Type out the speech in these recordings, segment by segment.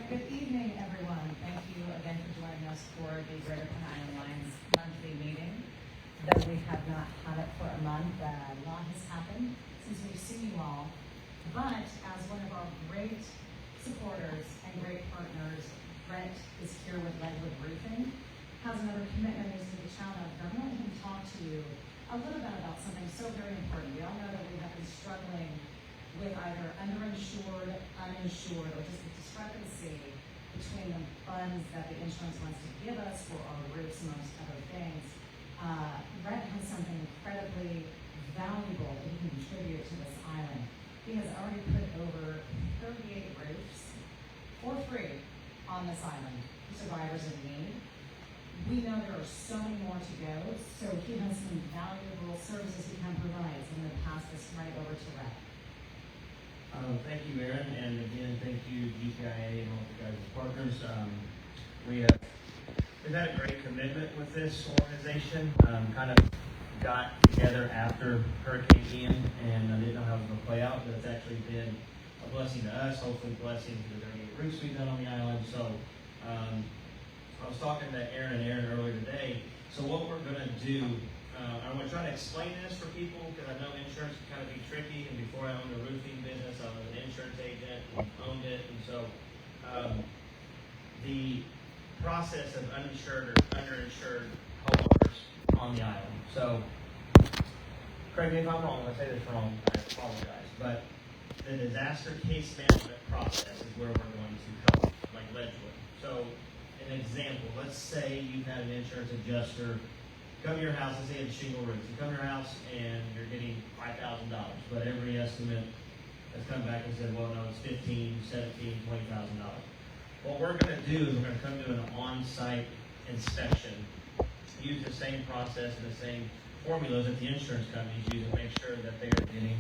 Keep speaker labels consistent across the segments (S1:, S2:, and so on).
S1: Good evening, everyone. Thank you again for joining us for the Greater Penn Island Lions monthly meeting. Though we have not had it for a month, a lot has happened since we've seen you all. But as one of our great supporters and great partners, Brent is here with Ledgewood Roofing, has another commitment he's to the town of. I'm going to let him talk to you a little bit about something so very important. We all know that we have been struggling with either underinsured, uninsured, or just the discrepancy between the funds that the insurance wants to give us for our roofs, amongst other things. Brent has something incredibly valuable that he can contribute to this island. He has already put over 38 roofs for free on this island for survivors in need. We know there are so many more to go, so he has some valuable services he can provide. So I'm going to pass this right over to Brent.
S2: Thank you, Erin, and again, thank you, GPIA and all the guys' partners. We've had a great commitment with this organization. Kind of got together after Hurricane Ian, and I didn't know how it was going to play out, but it's actually been a blessing to us, hopefully a blessing to the 38 roofs we've done on the island. So I was talking to Erin earlier today. So what we're going to do, I'm going to try to explain this for people because I know insurance can kind of be tricky. And before I owned a roofing business, I was an insurance agent and owned it. And so the process of uninsured or underinsured homeowners on the island. So correct me if I'm wrong. If I say this wrong, I apologize. But the disaster case management process is where we're going to help, like Ledgewood. So an example, let's say you've had an insurance adjuster come to your house, let's say it's shingle roof. You come to your house and you're getting $5,000, but every estimate has come back and said, well, no, it's $15,000, $17,000, $20,000. What we're going to do is we're going to come to an on-site inspection, use the same process and the same formulas that the insurance companies use to make sure that they are getting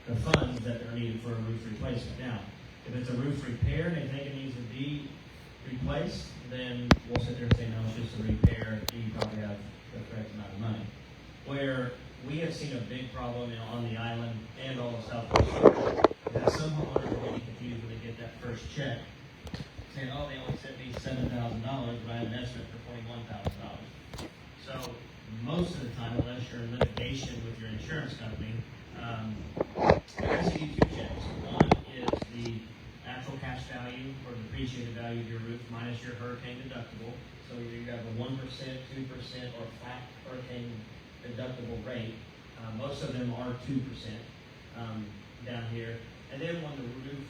S2: the funds that are needed for a roof replacement. Now, if it's a roof repair and they think it needs to be replaced, then we'll sit there and say, no, it's just a repair. You probably have the correct amount of money. Where we have seen a big problem on the island and all of Southwest Florida is that some homeowners are getting confused when they get that first check, saying, oh, they only sent me $7,000, but I have an estimate for $21,000. So most of the time, unless you're in litigation with your insurance company, they're asking you two checks. One is the actual cash value or depreciated value of your roof minus your hurricane deductible. So you have a 1%, 2%, or flat hurricane deductible rate. Most of them are 2% down here. And then when the roof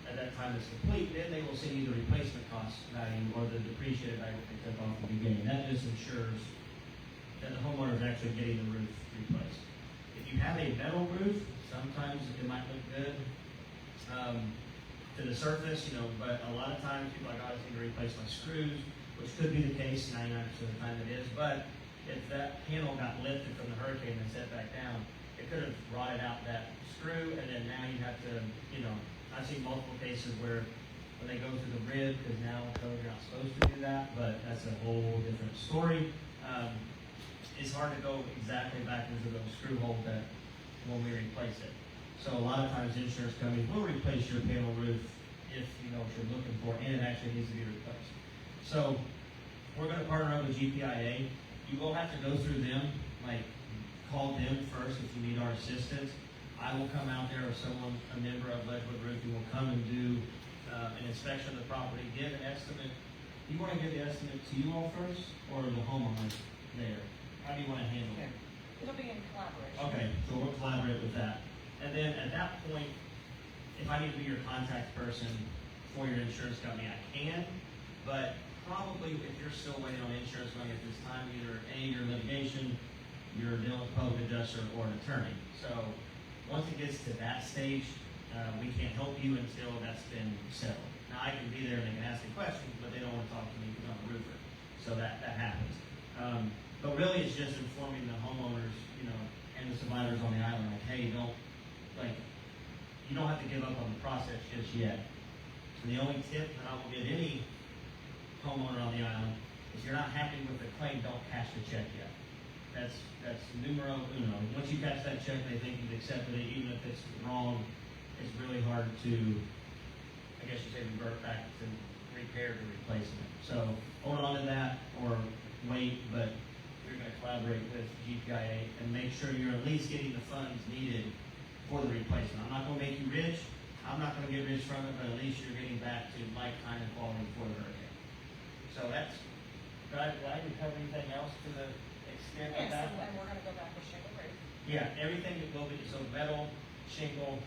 S2: at that time is complete, then they will send you the replacement cost value or the depreciated value that they took off the beginning. That just ensures that the homeowner is actually getting the roof replaced. If you have a metal roof, sometimes it might look good to the surface, but a lot of times people are like, oh, I just need to replace my screws, which could be the case 99% of the time it is. But if that panel got lifted from the hurricane and set back down, it could have rotted out that screw, and then now you have to, I've seen multiple cases where when they go through the rib, because now code you're not supposed to do that, but that's a whole different story. It's hard to go exactly back into those screw holes that when we replace it. So a lot of times insurance companies will replace your panel roof if you know what you're looking for, and it actually needs to be replaced. So we're going to partner up with GPIA. You will have to go through them, like call them first if you need our assistance. I will come out there, or someone, a member of Ledgewood Roofing will come and do an inspection of the property, give an estimate. Do you want to give the estimate to you all first, or the homeowner there? How do you want to handle it?
S1: It'll be in collaboration.
S2: Okay, so we'll collaborate with that. And then at that point, if I need to be your contact person for your insurance company, I can. But probably if you're still waiting on insurance money at this time, either A, your litigation, you're dealing with a public adjuster, or an attorney. So once it gets to that stage, we can't help you until that's been settled. Now I can be there and they can ask me questions, but they don't want to talk to me because I'm a roofer. So that happens. But really it's just informing the homeowners, and the survivors on the island, like, hey, you don't have to give up on the process just yet. And the only tip that I will give any homeowner on the island is, if you're not happy with the claim, don't cash the check yet. That's numero uno. Once you cash that check, they think you've accepted it, even if it's wrong. It's really hard to guess you say revert back to repair to replacement. So hold on to that or wait, but you're gonna collaborate with GPIA and make sure you're at least getting the funds needed for the replacement. I'm not gonna make you rich, I'm not gonna get rich from it, but at least you're getting back to like kind of quality before the hurricane. So that's, did I cover anything else to the extent of
S3: Yes,
S2: that?
S3: and we're gonna go back with shingle roof.
S2: Yeah, everything that goes into, so metal, shingle,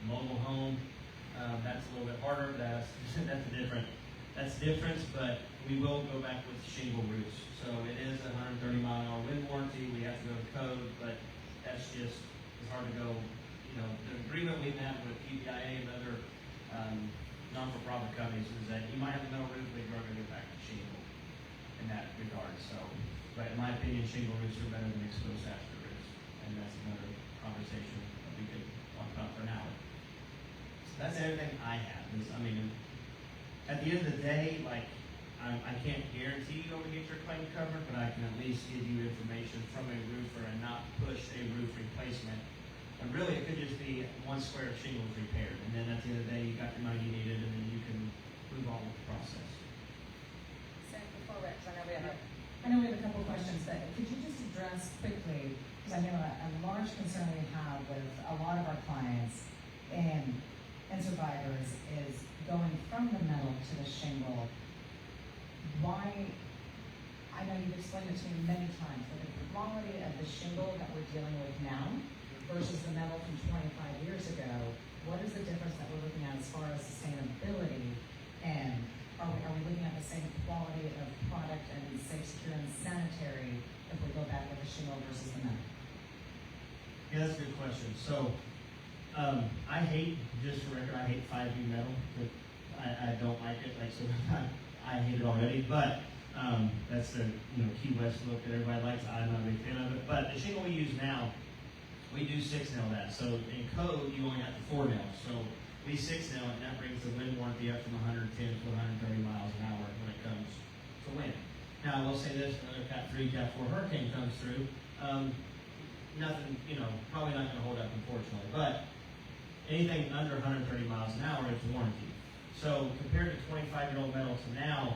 S2: mobile home, that's a little bit harder, but that's different, but we will go back with shingle roofs. So it is a 130-mile-an-hour wind warranty, we have to go to code, but that's just, it's hard to go, you know, the agreement we've had with EPIA and other, non-for-profit companies is that you might have a metal roof, but you're going to go back to shingle in that regard, so. But in my opinion, shingle roofs are better than exposed asphalt roofs, and that's another conversation that we could talk about for an hour. That's everything I have. I mean, at the end of the day, like, I can't guarantee you're going to get your claim covered, but I can at least give you information from a roofer and not push a roof replacement. And really, it could just be one square of shingles repaired, and then at the end of the day, you got the money you needed, and then you can move on with the process.
S3: Same before Rex, I know we have a.
S1: I know we have a couple of questions, but could you just address quickly, because I know a large concern we have with a lot of our clients and survivors is going from the metal to the shingle. Why, I know you've explained it to me many times, but the quality of the shingle that we're dealing with now versus the metal from 25 years ago, what is the difference that we're looking at as far as sustainability? And are we looking at the same quality of product and safe, secure, and sanitary if we go back with the shingle versus the metal?
S2: Yeah, that's a good question. So, I hate, just for record, I hate 5B metal. But I don't like it. Like, so I hate it already. But that's the Key West look that everybody likes. I'm not a big fan of it. But the shingle we use now, we do 6-nail that. So in code, you only have to 4-nail. So we 6-nail it, and that brings the wind warranty up from 110 to 130 miles an hour when it comes to wind. Now, I will say this: another Cat 3, Cat 4 hurricane comes through. Nothing, probably not going to hold up, unfortunately. But anything under 130 miles an hour is warranty. So compared to 25-year-old metal to now,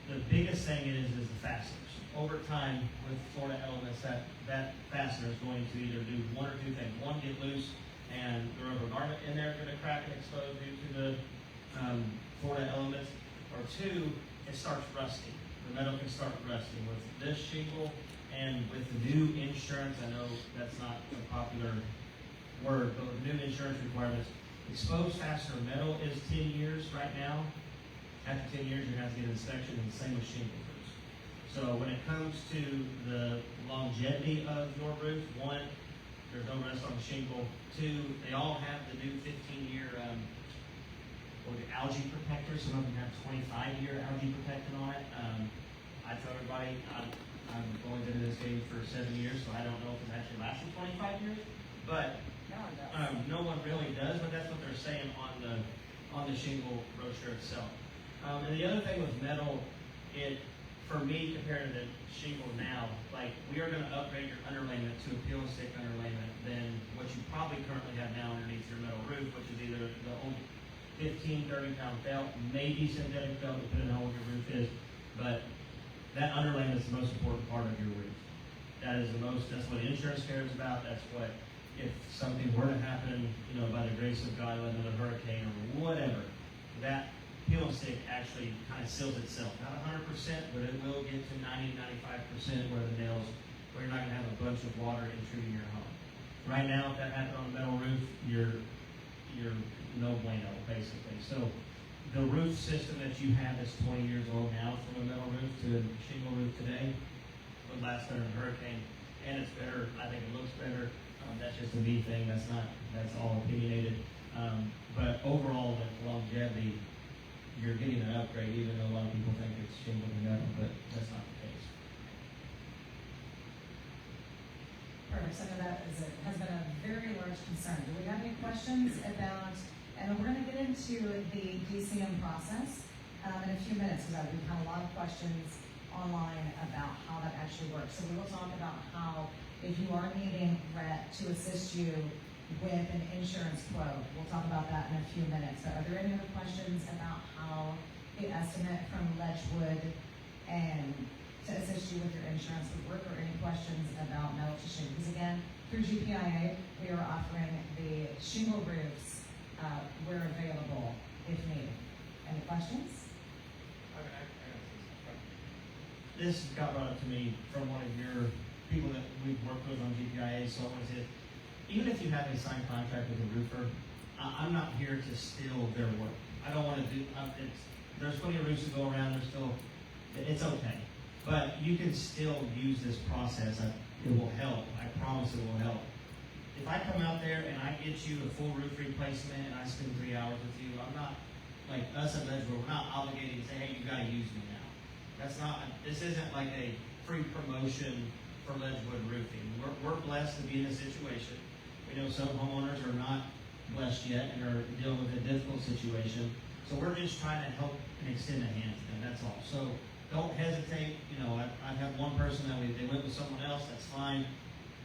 S2: the biggest thing is the fasteners. Over time, with Florida elements, that fastener is going to either do one or two things. One, get loose, and the rubber garment in there is going to crack and explode due to the Florida elements. Or two, it starts rusting. The metal can start rusting. With this shingle and with the new insurance, I know that's not a popular word, but with new insurance requirements, exposed fastener metal is 10 years right now. After 10 years, you're going to have to get an inspection, and the same with shingle roofs. So when it comes to the longevity of your roof, one, there's no rust on the shingle. Two, they all have the new 15-year algae protectors. Some of them have 25-year algae protectant on it. I tell everybody, I've only been in this game for 7 years, so I don't know if it's actually lasted 25 years. But no one really does, but that's what they're saying on the shingle brochure itself. And the other thing with metal, for me, compared to the shingle now, like, we are going to upgrade your underlayment to a peel and stick underlayment than what you probably currently have now underneath your metal roof, which is either the old 15, 30-pound felt, maybe synthetic felt, depending on what your roof is. But that underlayment is the most important part of your roof. That's what insurance cares about. That's what, if something were to happen, by the grace of God, another hurricane or whatever, that peel and stick actually kind of seals itself. Not 100%, but it will get to 90-95% where you're not going to have a bunch of water intruding your home. Right now, if that happened on a metal roof, you're no bueno, basically. So the roof system that you have that's 20 years old now from a metal roof to a shingle roof today would last better than a hurricane, and it's better. I think it looks better. That's just a me thing. That's all opinionated. But overall, the longevity, you're getting an upgrade, even though a lot of people think it's shingle and metal, but that's not the case.
S1: Perfect. So I know that has been a very large concern. Do we have any questions about, and we're going to get into the DCM process in a few minutes, because we've had a lot of questions online about how that actually works. So we will talk about how, if you are needing Rhett to assist you with an insurance quote. We'll talk about that in a few minutes. But are there any other questions about how the estimate from Ledgewood and to assist you with your insurance would work, or any questions about metal to shingle? Because again, through GPIA, we are offering the shingle roofs where available if needed. Any questions?
S2: This got brought up to me from one of your people that we've worked with on GPIA, so I want to say, even if you have a signed contract with a roofer, I'm not here to steal their work. I don't want to do, there's plenty of roofs to go around, it's okay. But you can still use this process, it will help, I promise it will help. If I come out there and I get you a full roof replacement and I spend 3 hours with you, I'm not, like us at Ledgewood, we're not obligated to say, hey, you gotta use me now. This isn't like a free promotion for Ledgewood Roofing. We're blessed to be in this situation. We know some homeowners are not blessed yet and are dealing with a difficult situation. So we're just trying to help and extend a hand to them, that's all. So don't hesitate. You know, I have one person that they went with someone else, that's fine.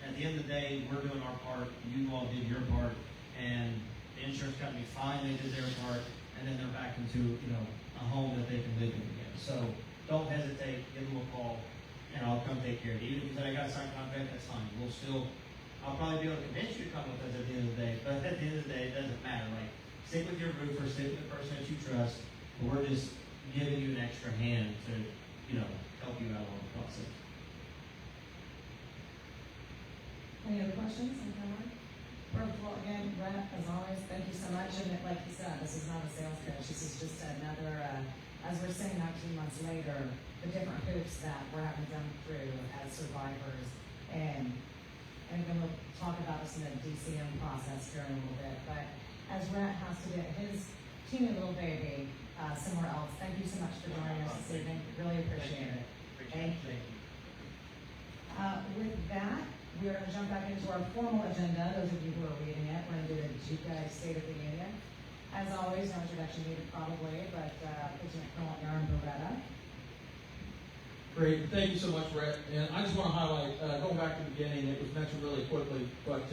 S2: At the end of the day, we're doing our part, you all did your part, and the insurance company finally did their part, and then they're back into, you know, a home that they can live in again. So don't hesitate, give them a call, and I'll come take care of you. Even if you say, I got a signed contract, that's fine. I'll probably be able to convince you to come with us at the end of the day, but at the end of the day, it doesn't matter. Like, stick with your roofer, stick with the person that you trust, but we're just giving you an extra hand to, you know, help you out on the process.
S1: Any other questions on Cameron? Well, again, Brett, as always, thank you so much. And like you said, this is not a sales pitch. This is just another, as we're saying 19 months later, the different hoops that we're having to jump through as survivors. And then we'll talk about this in the DCM process here in a little bit. But as Brett has to get his teeny little baby somewhere else, thank you so much for joining us this evening. Really appreciate it. Thank you. With that, we are going to jump back into our formal agenda. Those of you who are reading it, we're going to do the GPI State of the Union. As always, no introduction needed probably, but Lieutenant Colonel Aaron Beretta.
S4: Great, thank you so much, Brett. And I just want to highlight, going back to the beginning, it was mentioned really quickly, but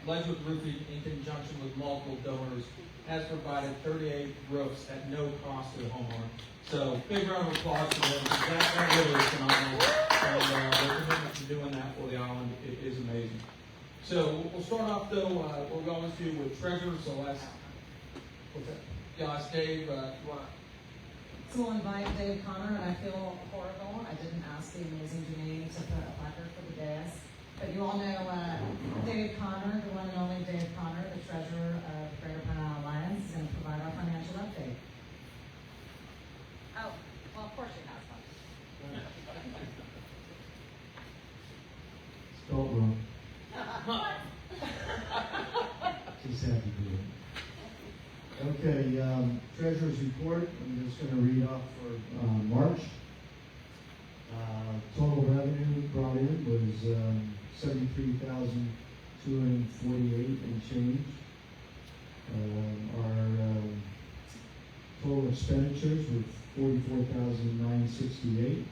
S4: Ledgewood Roofing, in conjunction with multiple donors, has provided 38 roofs at no cost to the homeowner. So, big round of applause to them. That really is phenomenal. And their commitment to doing that for the island is amazing. So, we'll start off, though, we're going to with Treasurer Celeste. What's that? Yeah, ask Dave, you want to...
S1: So we'll invite Dave Connor, and I feel horrible. I didn't ask the amazing Janine to put a placard for the dais. But you all know Dave Connor, the one and only Dave Connor, the treasurer of Greater Pine Island Alliance, is going to provide our financial update.
S3: Oh, well, of course you have one.
S5: Spelled wrong. Just had to do it. Okay, treasurer's report. I'm just going to read off for March. Total revenue brought in was $73,248 and change. Our total expenditures were $44,968,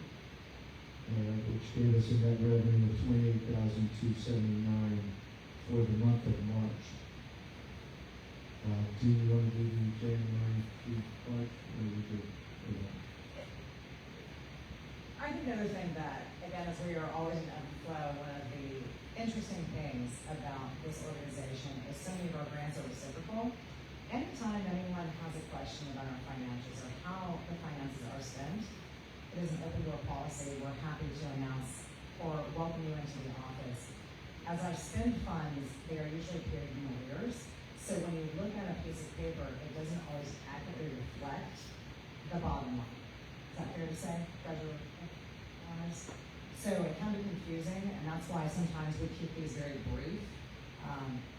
S5: which gave us a net revenue of $28,279 for the month of March. Do you want to do the January through March, or we do?
S1: I think the other thing that, again, as we are always in ebb and flow, one of the interesting things about this organization is so many of our grants are reciprocal. Anytime anyone has a question about our financials or how the finances are spent, it is an open door policy. We're happy to announce or welcome you into the office. As our spend funds, they are usually paid in arrears. So when you look at a piece of paper, it doesn't always accurately reflect the bottom line. Is that fair to say, Treasurer? So it can be confusing, and that's why sometimes we keep these very brief.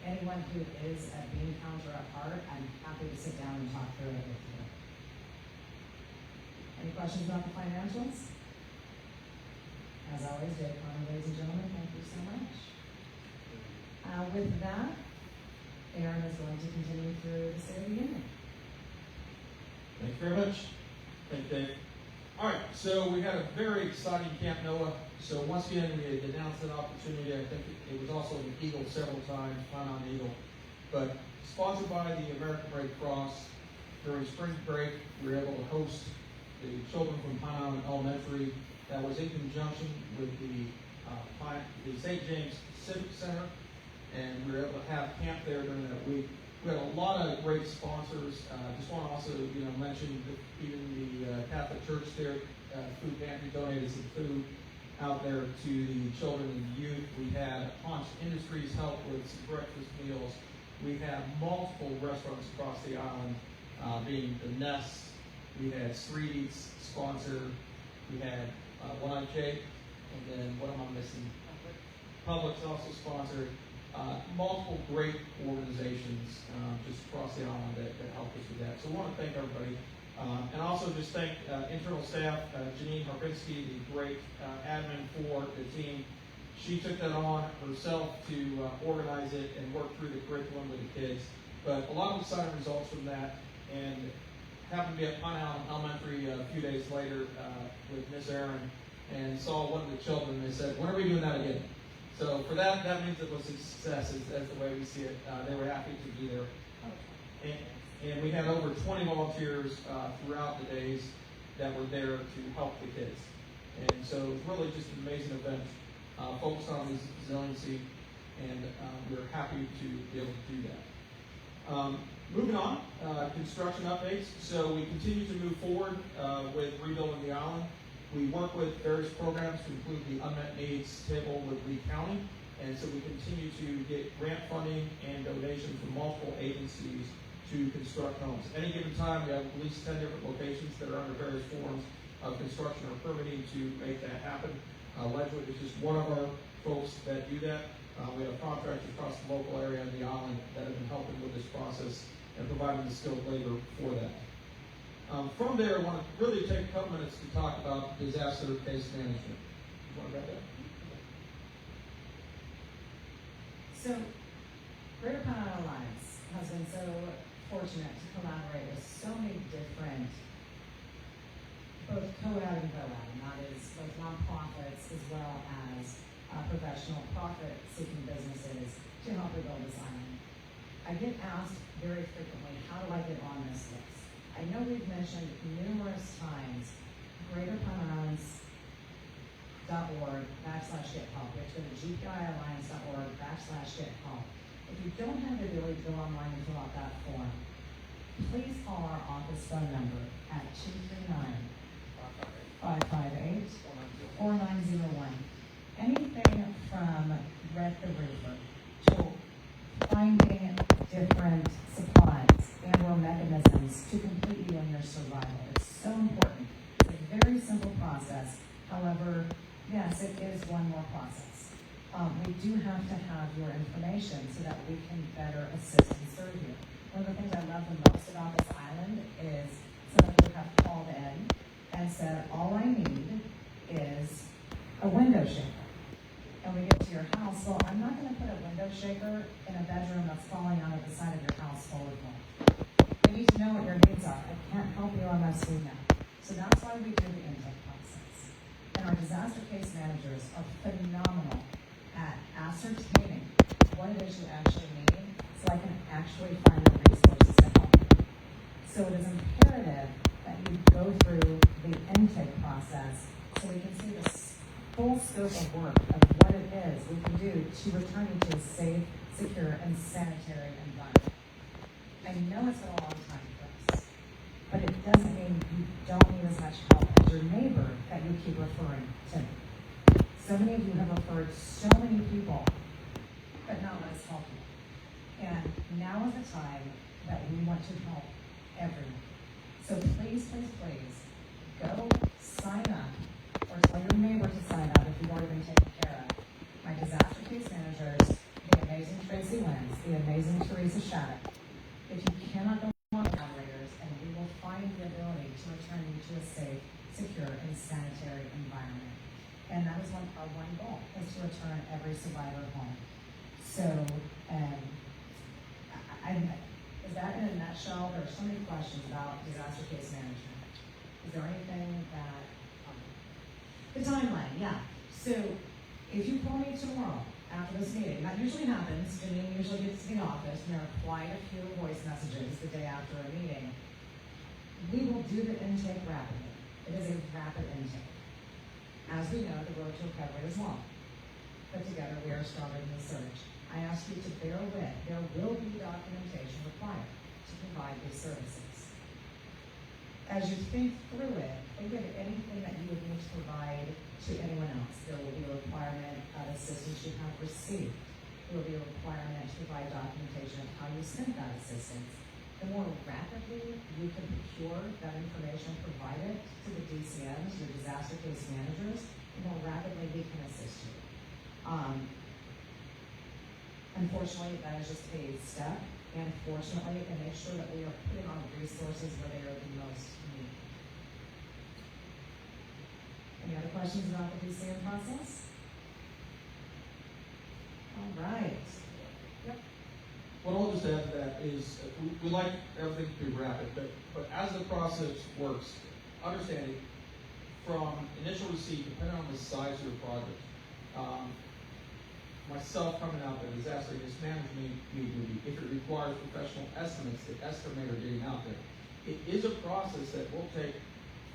S1: Anyone who is a bean counter at heart, I'm happy to sit down and talk through it with you. Any questions about the financials? As always, Dave Connor, ladies and gentlemen, thank you so much. With that, Aaron is going to continue through the State of the Union.
S4: Thank you very much. Thank you, Dave. All right, so we had a very exciting Camp Noah. So once again, we had announced an opportunity. I think it was also an Eagle several times, Pine on Eagle. but sponsored by the American Red Cross. During spring break, we were able to host the children from Pine Island Elementary. That was in conjunction with the St. James Civic Center, and we were able to have camp there during that week. We had a lot of great sponsors. Just want to also, mention that even the Catholic Church there, food pantry donated some food out there to the children and youth. We had Punch Industries help with some breakfast meals. We had multiple restaurants across the island, being the Nest. We had Street Eats sponsor. We had One Eye Jake, and then what am I missing? Publix also sponsored. Multiple great organizations just across the island that helped us with that. So I want to thank everybody. And also just thank internal staff, Janine Harpinski, the great admin for the team. She took that on herself to organize it and work through the curriculum with the kids. But a lot of exciting results from that. And happened to be at Pine Island Elementary a few days later with Miss Aaron and saw one of the children. They said, "When are we doing that again?" So for that means it was a success, as the way we see it. They were happy to be there. And we had over 20 volunteers throughout the days that were there to help the kids. And so it was really just an amazing event, focused on resiliency, and we're happy to be able to do that. Moving on, construction updates. So we continue to move forward with rebuilding the island. We work with various programs to include the unmet needs table with Lee County, and so we continue to get grant funding and donations from multiple agencies to construct homes. Any given time, we have at least 10 different locations that are under various forms of construction or permitting to make that happen. Ledgewood is just one of our folks that do that. We have contractors across the local area and the island that have been helping with this process and providing the skilled labor for that. From there, I want to really take a couple minutes to talk about disaster case management. You want to grab that?
S1: So, Greater Pine Island Alliance has been so fortunate to collaborate with so many different, both co-ed and co-ed, and that is both nonprofits as well as professional profit-seeking businesses to help rebuild this island. I get asked very frequently, how do I get on this list? I know we've mentioned numerous times GreaterPineIslands.org/get help. You have to go to GPIalliance.org/get help. If you don't have the ability to go online and fill out that form, please call our office phone number at 239-558-4901. Anything from Red the Roofer to finding different supplies and or mechanisms to complete you in your survival. It's so important. It's a very simple process. However, yes, it is one more process. We do have to have your information so that we can better assist and serve you. One of the things I love the most about this island is some of you have called in and said, all I need is a window shaker. And we get to your house, well, I'm not going to put a window shaker in a bedroom that's falling out of the side of your house full of mold. We need to know what your needs are. I can't help you unless we know. So that's why we do the intake process. And our disaster case managers are phenomenal at ascertaining what it is you actually need so I can actually find the resources to help you. So it is imperative that you go through the intake process so we can see the full scope of work of what it is we can do to return you to a safe, secure, and sanitary environment. I know it's been a long time for us, but it doesn't mean you don't need as much help as your neighbor that you keep referring to. So many of you have referred so many people, but not let us help you. And now is the time that we want to help everyone. So please, please, please, go sign up or tell your neighbor to sign up if you've already been taken care of. My disaster case managers, the amazing Tracy Lenz, the amazing Teresa Shattuck. If you cannot go on collaborators, and we will find the ability to return you to a safe, secure, and sanitary environment. And that is our one goal, is to return every survivor home. So, is that in a nutshell? There are so many questions about disaster case management. Is there anything that... The timeline, yeah. So if you call me tomorrow after this meeting, that usually happens, Janine usually gets to the office, and there are quite a few voice messages the day after a meeting. We will do the intake rapidly. It is a rapid intake. As we know, the road to recovery is long, but together we are stronger than the search. I ask you to bear with, there will be documentation required to provide these services. As you think through it, think of anything that you would need to provide to anyone else. There will be a requirement of assistance you have received. There will be a requirement to provide documentation of how you sent that assistance. The more rapidly you can procure that information provided to the DCMs, your disaster case managers, the more rapidly we can assist you. Unfortunately, that is just a step, and fortunately, and make sure that we are putting our resources where they are the most needed. Any other questions about the DCM process? All right. Yep.
S4: What I'll just add to that is, we like everything to be rapid, but as the process works, understanding from initial receipt, depending on the size of your project, myself coming out there, disaster risk management meeting, if it requires professional estimates, the estimator getting out there, it is a process that will take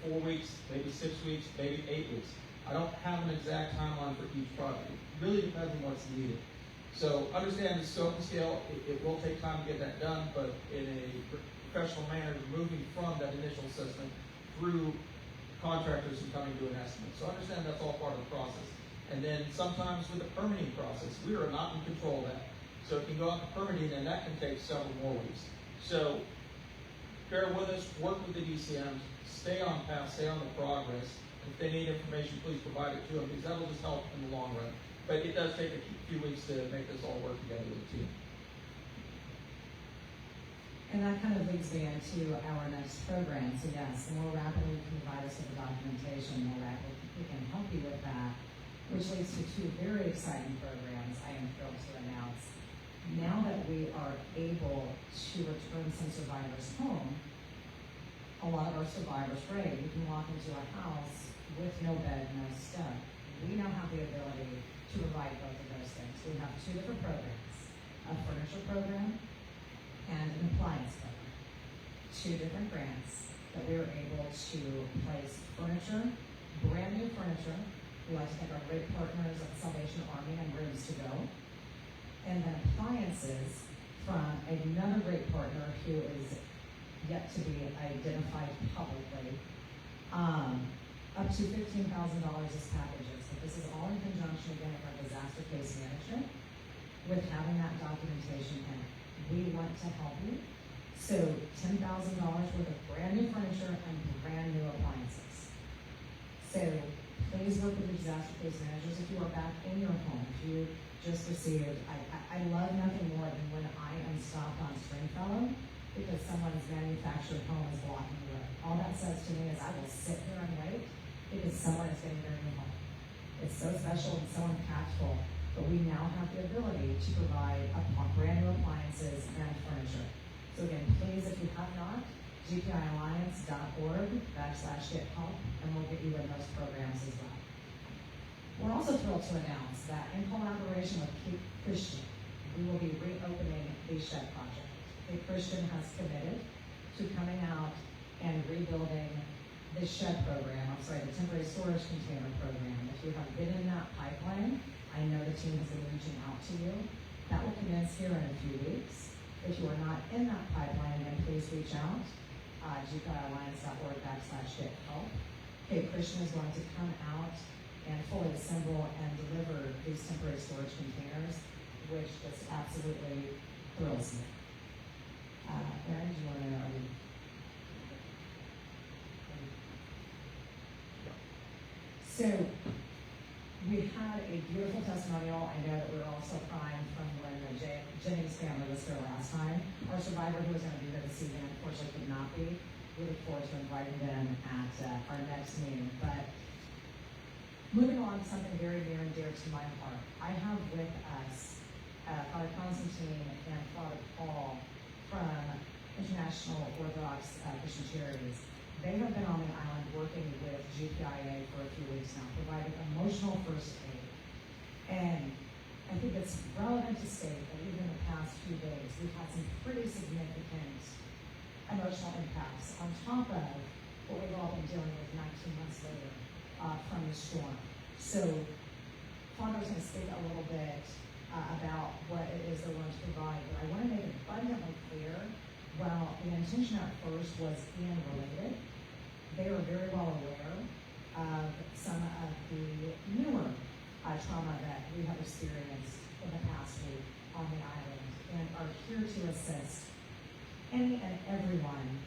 S4: 4 weeks, maybe 6 weeks, maybe 8 weeks. I don't have an exact timeline for each project. It really depends on what's needed. So understand the scope and scale, it will take time to get that done, but in a professional manner, moving from that initial assessment through contractors and coming to an estimate. So understand that's all part of the process. And then sometimes with the permitting process, we are not in control of that. So it can go out to permitting, and that can take several more weeks. So bear with us, work with the DCMs, stay on path, stay on the progress. If they need information, please provide it to them, because that'll just help in the long run. But it does take a few weeks to make this all work together with the team.
S1: And that kind of leads me into our next program. So yes, the more rapidly you can provide us with the documentation, the more rapidly we can help you with that, which leads to two very exciting programs I am thrilled to announce. Now that we are able to return some survivors home, a lot of our survivors, right, we can walk into a house with no bed, no step. We now have the ability to provide both of those things. We have two different programs, a furniture program and an appliance program. Two different grants that we are able to place furniture, brand new furniture. We like to thank our great partners at Salvation Army and Rooms to Go. And then appliances from another great partner who is yet to be identified publicly. Up to $15,000 as packages. But this is all in conjunction again with our disaster case management, with having that documentation in it. We want to help you. So $10,000 worth of brand new furniture and brand new appliances. So please work with your disaster case managers if you are back in your home. If you just received, I love nothing more than when I am stopped on Stringfellow because someone's manufactured home is blocking the road. All that says to me is I will sit here and wait because someone is getting their new home. It's so special and so impactful, but we now have the ability to provide brand new appliances and furniture. So again, please, if you have not, gpialliance.org/get-help, and we'll get you in those programs as well. We're also thrilled to announce that in collaboration with Cape Christian, we will be reopening the Shed Project. Cape Christian has committed to coming out and rebuilding the Shed program, the temporary storage container program. If you have been in that pipeline, I know the team has been reaching out to you. That will commence here in a few weeks. If you are not in that pipeline, then please reach out. gpialliance.org/get-help. Cape Christian is going to come out and fully assemble and deliver these temporary storage containers, which just absolutely thrills me. Erin, do you want to know? So, we had a beautiful testimonial. I know that we were all so crying from when Jenny's family was here last time. Our survivor who was going to be here this evening unfortunately could not be. We look forward to inviting them at our next meeting. But moving on to something very near and dear to my heart. I have with us Father Constantine and Father Paul from International Orthodox Christian Charities. They have been on the island working with GPIA for a few weeks now, providing emotional first aid. And I think it's relevant to state that even in the past few days, we've had some pretty significant emotional impacts on top of what we've all been dealing with 19 months later from the storm. So Fondo's going to speak a little bit about what it is they're going to provide, but I want to make it abundantly clear, while the intention at first was Ian related, they are very well aware of some of the newer trauma that we have experienced in the past week on the island, and are here to assist any and everyone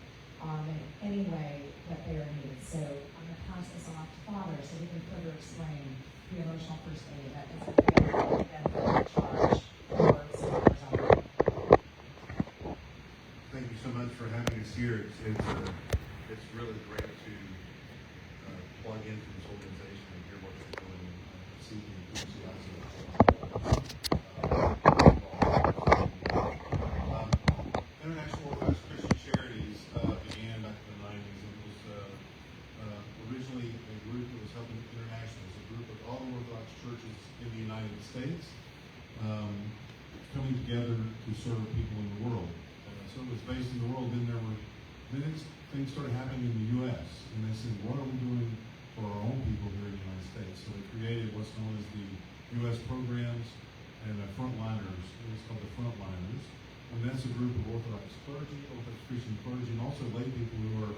S1: in any way that they are needed. So I'm going to pass this off to Father so he can further explain the emotional first aid that is available and the charge for supporters on the
S6: Thank you so much for having us here. It's really great to plug into this organization and hear what they're doing and see the enthusiasm. International Orthodox Christian Charities began back in the 90s. It was originally a group that was helping internationals, a group of all the Orthodox churches in the United States coming together to serve people in the world. So it was based in the world. Things started happening in the U.S. and they said, what are we doing for our own people here in the United States? So they created what's known as the U.S. programs and the frontliners. It's called the frontliners, and that's a group of Orthodox clergy, Orthodox Christian clergy, and also lay people who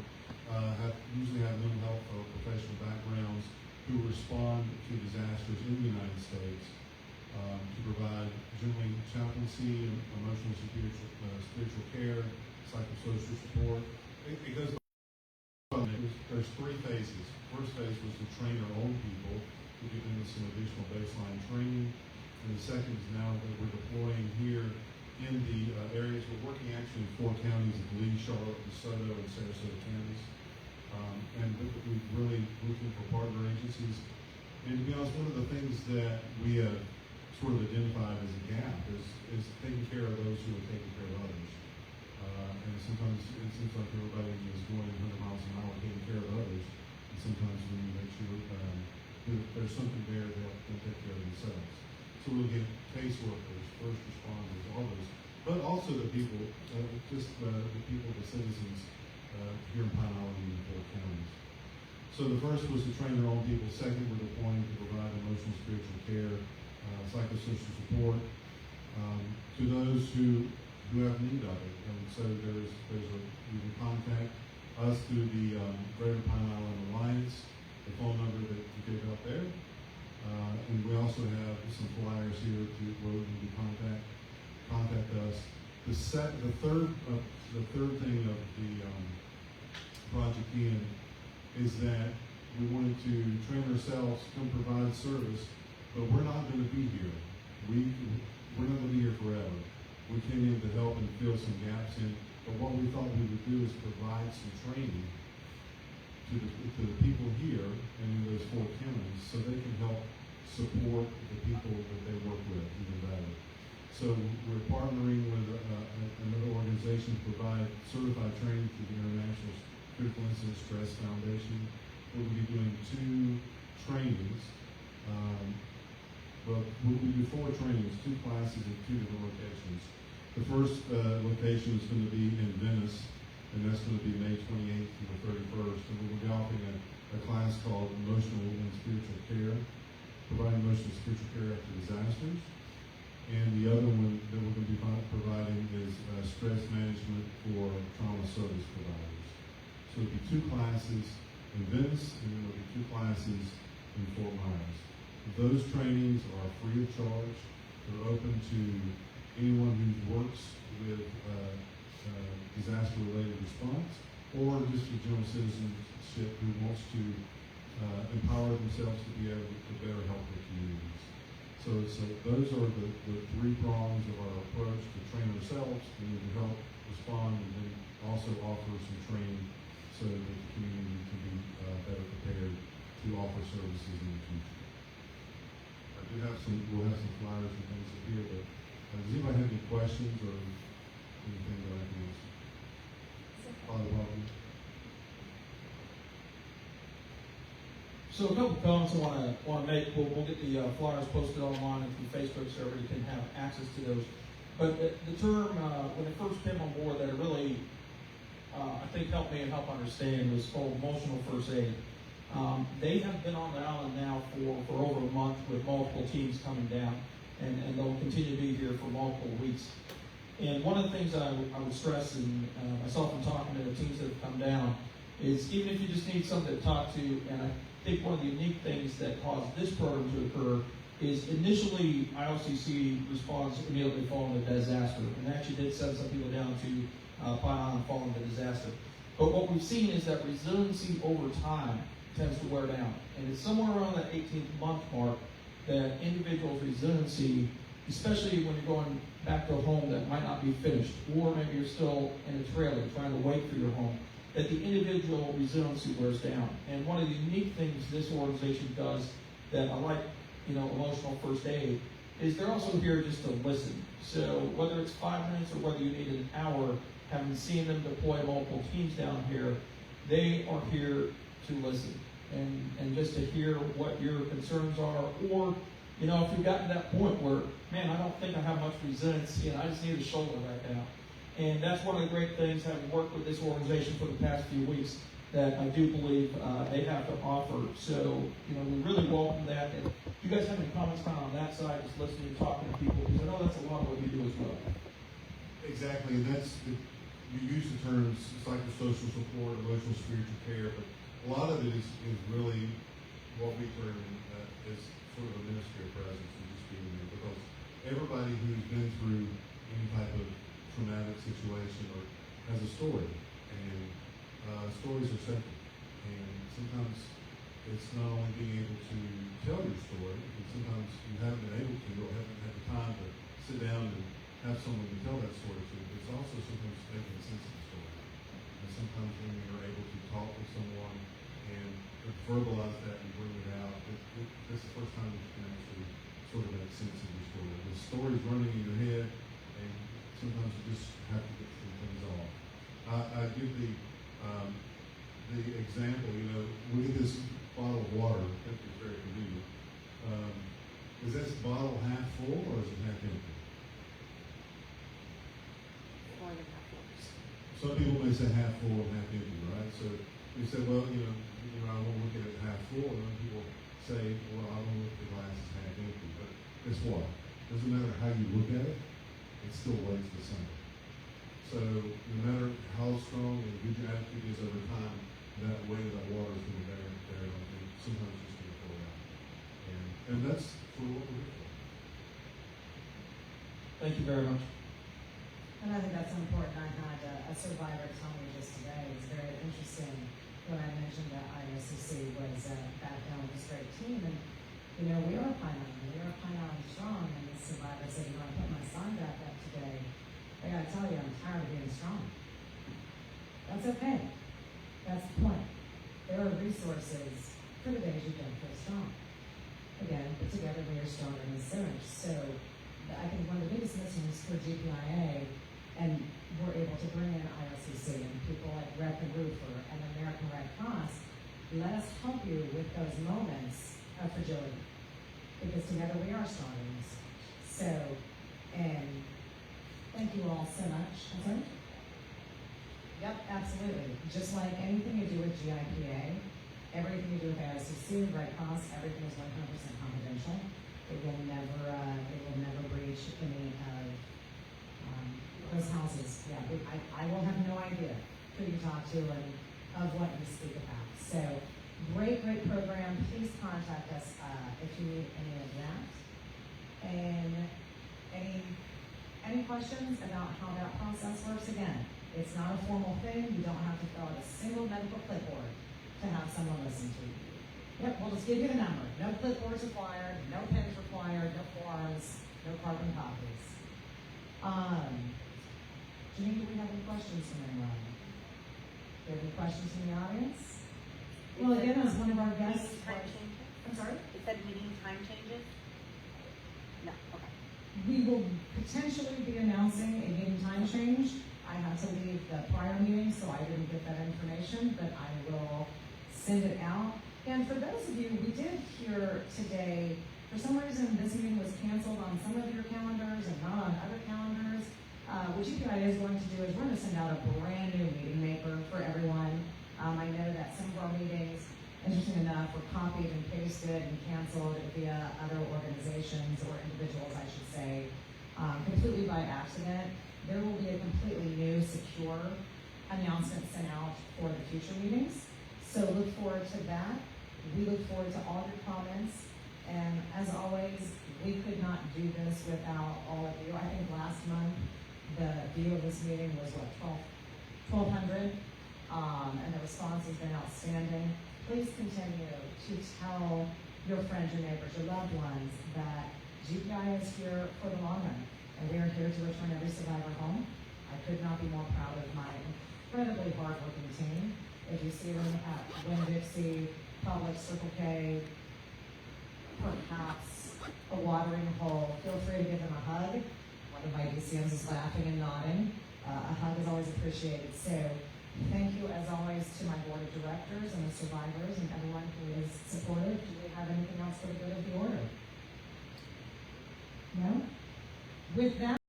S6: usually have mental health or professional backgrounds who respond to disasters in the United States to provide generally chaplaincy, emotional spiritual care, psychosocial support. It goes. There's three phases. First phase was to train our own people to get into some additional baseline training, and the second is now that we're deploying here in the areas. We're working actually in 4 counties of Lee, Charlotte, DeSoto, and Sarasota counties, and we're really looking for partner agencies. And to be honest, one of the things that we have sort of identified as a gap is taking care of those who are taking care of others. And sometimes it seems like everybody is going 100 miles an hour taking care of others, and sometimes we need to make sure there's something there that can take care of themselves. So we'll get caseworkers, first responders, all those, but also the people, the people, the citizens here in Pine Island and the 4 counties. So the first was to train their own people. Second, we're deploying to provide emotional spiritual care, psychosocial support to those who have need of it. And so you can contact us through the Greater Pine Island Alliance, the phone number that you gave out there. And we also have some flyers here where you can contact us. The third thing of the Project Ian is that we wanted to train ourselves, come provide service, but we're not going to be here. We're not going to be here forever. We came in to help and fill some gaps in, but what we thought we would do is provide some training to the people here and in those 4 counties so they can help support the people that they work with even better. So we're partnering with another organization to provide certified training through the International Critical Incident Stress Foundation. We'll be doing 2 trainings. Well, we do 4 trainings, 2 classes at 2 different locations. The first location is going to be in Venice, and that's going to be May 28th to the 31st. And we're going to be offering a class called Emotional and Spiritual Care, providing emotional and spiritual care after disasters. And the other one that we're going to be providing is stress management for trauma service providers. So it'll be 2 classes in Venice, and then there'll be 2 classes in Fort Myers. Those trainings are free of charge. They're open to anyone who works with disaster-related response, or just a general citizenship who wants to empower themselves to be able to better help their communities. So those are the 3 prongs of our approach: to train ourselves, we need to help respond, and then also offer some training so that the community can be better prepared to offer services in the future. We'll have some flyers and things up here, but does anybody have any questions or anything that I can answer? Father, welcome.
S4: So a couple comments I want to make. We'll get the flyers posted online and through Facebook so everybody can have access to those. But the term, when it first came on board, that it really, I think, helped me and helped understand was called emotional first aid. They have been on the island now for over a month with multiple teams coming down, and they'll continue to be here for multiple weeks. And one of the things I would stress, and myself in talking to the teams that have come down, is even if you just need somebody to talk to, and I think one of the unique things that caused this program to occur is initially ILCC responds immediately following the disaster, and actually did send some people down to Pine Island following the disaster. But what we've seen is that resiliency over time tends to wear down, and it's somewhere around that 18th month mark that individual resiliency, especially when you're going back to a home that might not be finished, or maybe you're still in a trailer trying to wait for your home, that the individual resiliency wears down. And one of the unique things this organization does that I like, emotional first aid, is they're also here just to listen. So whether it's 5 minutes or whether you need an hour, having seen them deploy multiple teams down here, they are here to listen and just to hear what your concerns are, or if you've gotten to that point where, man, I don't think I have much resiliency and I just need a shoulder right now. And that's one of the great things, having worked with this organization for the past few weeks, that I do believe they have to offer. So, we really welcome that. And if you guys have any comments on that side, just listening and talking to people, because I know that's a lot of what you do as well.
S6: Exactly, and you use the terms psychosocial support, emotional spiritual care, but a lot of it is really what we term as sort of a ministry of presence and just being there, because everybody who's been through any type of traumatic situation or has a story, and stories are simple, and sometimes it's not only being able to tell your story, and sometimes you haven't been able to or haven't had the time to sit down and have someone to tell that story to, but it's also sometimes making sense of the story. And sometimes when you're able to talk with someone and verbalize that and bring it out, that's the first time that you can actually sort of make sense of your story. The story's running in your head, and sometimes you just have to get some things off. I give the example, look at this bottle of water. I think it's very convenient. Is this bottle half full or is it half empty?
S3: More than half full.
S6: Some people may say half full and half empty, right? So you say, well, I won't look at it half full, and then people say, well, I won't look at the glass as half empty. But guess what? Doesn't matter how you look at it, it still weighs the same. So no matter how strong and good your attitude is over time, that weight of that water is going to bear and sometimes just going to pour out. And that's sort of what we're here for.
S4: Thank you very much.
S1: And I think that's important. I had a survivor tell me just today. It's very interesting when I mentioned that ISCC was back down with this great team. And, we are Pine Island. We are Pine Island strong. And this survivor said, I put my sign back up today. I got to tell you, I'm tired of being strong. That's okay. That's the point. There are resources for the days you don't feel strong. Again, put together we are stronger than Simmons. So I think one of the biggest missions for GPIA, and we're able to bring in ILCC and people like Rep and Roofer and American Red Cross, let us help you with those moments of fragility. Because together we are stronger than this. So, and thank you all so much. Okay? Yep, absolutely. Just like anything you do with GIPA, everything you do with ILCC, Red Cross, everything is 100% confidential. It will never breach any of those houses. Yeah, I will have no idea who you talk to and of what you speak about. So, great program. Please contact us if you need any of that. And any questions about how that process works? Again, it's not a formal thing. You don't have to fill out a single medical clipboard to have someone listen to you. Yep, we'll just give you the number. No clipboards required, no pens required, no forms, no carbon copies. Janine, do we have any questions from anyone? Do you have any questions from the audience? Well, again, as one of our guests.
S3: Meeting time changes?
S1: I'm sorry?
S3: It said meeting time changes? No, okay.
S1: We will potentially be announcing a meeting time change. I had to leave the prior meeting, so I didn't get that information, but I will send it out. And for those of you, we did hear today, for some reason, this meeting was canceled on some of your calendars and not on other calendars. What GPI is going to do is we're going to send out a brand new meeting maker for everyone. I know that some of our meetings, interesting enough, were copied and pasted and canceled via other organizations or individuals, I should say, completely by accident. There will be a completely new, secure announcement sent out for the future meetings. So look forward to that. We look forward to all your comments. And as always, we could not do this without all of you. I think last month, the view of this meeting was what, 1,200? And the response has been outstanding. Please continue to tell your friends, your neighbors, your loved ones that GPI is here for the long run, and we are here to return every survivor home. I could not be more proud of my incredibly hardworking team. If you see them at Winn-Dixie, Publix, Circle K, perhaps a watering hole, feel free to give them a hug. One of my DCMs is laughing and nodding. A hug is always appreciated. So thank you, as always, to my board of directors and the survivors and everyone who is supportive. Do we have anything else for the good of the order? No? With that,